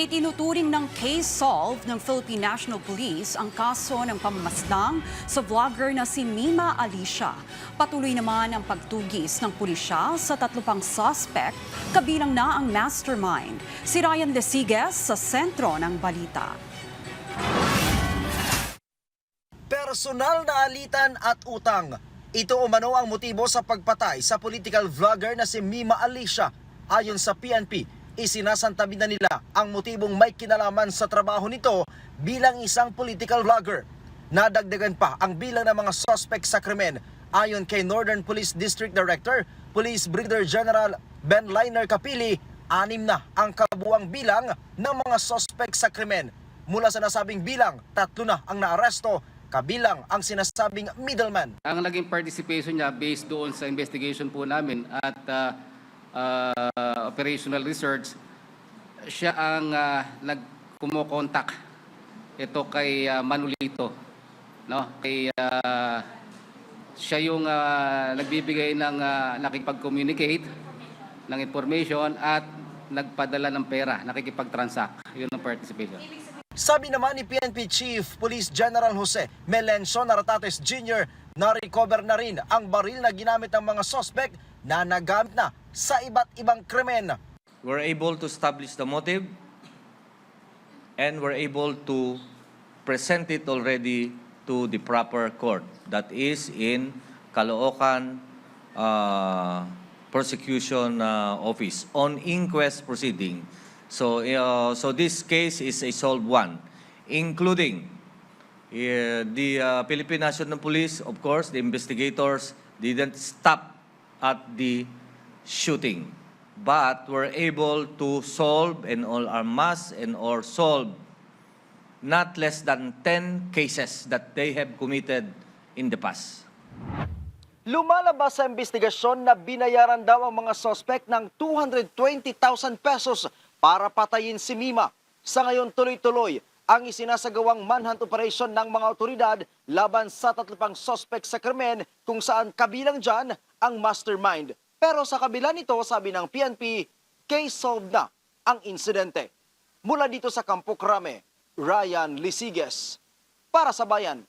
Itinuturing ng case solved ng Philippine National Police ang kaso ng pamamaslang sa vlogger na si Mima Alicia. Patuloy naman ang pagtugis ng pulisya sa 3 pang suspect, kabilang na ang mastermind. Si Ryan Lesiges sa sentro ng balita. Personal na alitan at utang. Ito umano ang motibo sa pagpatay sa political vlogger na si Mima Alicia. Ayon sa PNP, isinasantabi na nila ang motibong may kinalaman sa trabaho nito bilang isang political vlogger. Nadagdagan pa ang bilang ng mga suspect sa krimen. Ayon kay Northern Police District Director, Police Brigadier General Ben Liner Capili, 6 na ang kabuang bilang ng mga suspect sa krimen. Mula sa nasabing bilang, 3 na ang naaresto, kabilang ang sinasabing middleman. Ang naging participation niya based doon sa investigation po namin at operational research, siya ang nagkumokontak ito kay Manolito, no? Siya yung nagbibigay ng nakikipag-communicate ng information at nagpadala ng pera, nakikipag-transact. Yun ang participation. Sabi naman ni PNP Chief Police General Jose Melencio Naratates Jr. na-recover na rin ang baril na ginamit ng mga suspect na nagamit na sa iba't ibang krimen. We're able to establish the motive and we're able to present it already to the proper court, that is in Caloocan Prosecution Office on inquest proceeding. So this case is a solved one, including the Philippine National Police. Of course, the investigators didn't stop at the shooting, but were able to solve and all unmask and or solve not less than 10 cases that they have committed in the past. Lumalabas sa investigasyon na binayaran daw ang mga suspect ng 220,000 pesos para patayin si Mima. Sa ngayon tuloy-tuloy ang isinasagawang manhunt operation ng mga otoridad laban sa 3 pang suspect sa krimen kung saan kabilang dyan ang mastermind. Pero sa kabila nito, sabi ng PNP, case solved na ang insidente. Mula dito sa Campo Crame, Ryan Lesiges para sa Bayan.